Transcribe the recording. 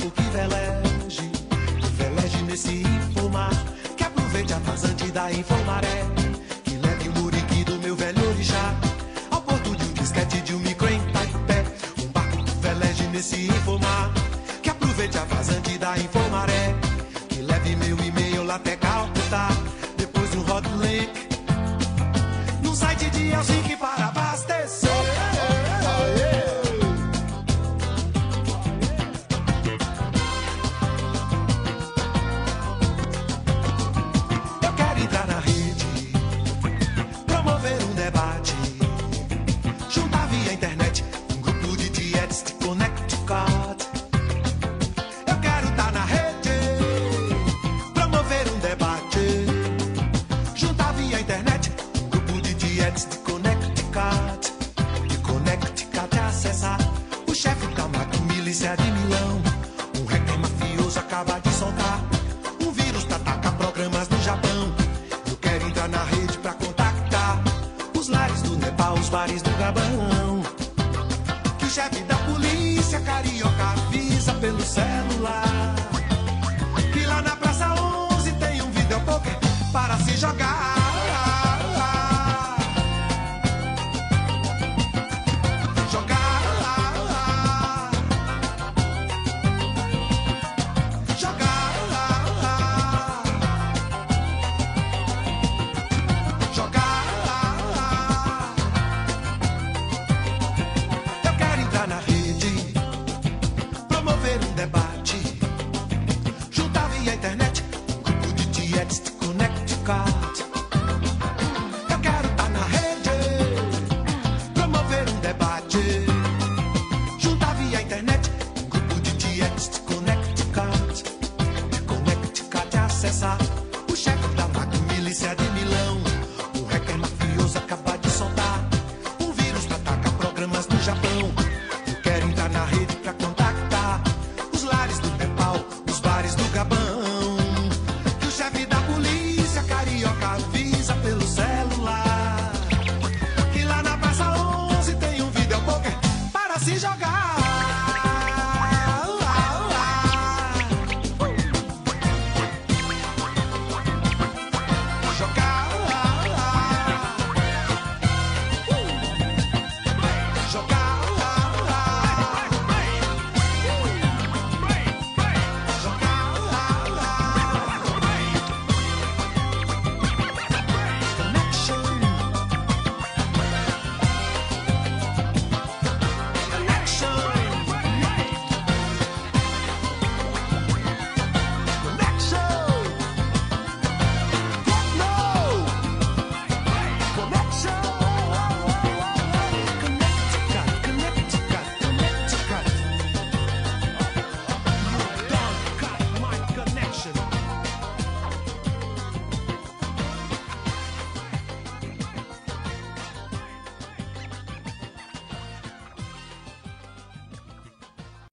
barco que veleje nesse infomar, que aproveite a vazante da infomaré, que leve o muriqui do meu velho orixá ao porto de um disquete de um micro em Taipé. Um barco que veleje nesse infomar, que aproveite a vazante da infomaré, que leve meu e-mail lá até Calcutá, depois de um hot link num site de Helsinki para abastecer. Eu quero entrar na rede, promover um debate, juntar via internet um grupo de dietes de Connecticut. Eu quero estar na rede, promover um debate, juntar via internet um grupo de dietes de Connecticut. De Connecticut acessar o chefe da milícia de Milão. Um hacker mafioso acaba de soltar um vírus pra atacar programas no Japão. Eu quero entrar na rede pra contactar os lares do Nepal, os bares do Gabão. Que o chefe da polícia carioca avisa pelo celular que lá na Praça 11 tem um videopoker para se jogar. Jogar. Jogar. Jogar. Eu quero entrar na rede, promover um debate, juntar via internet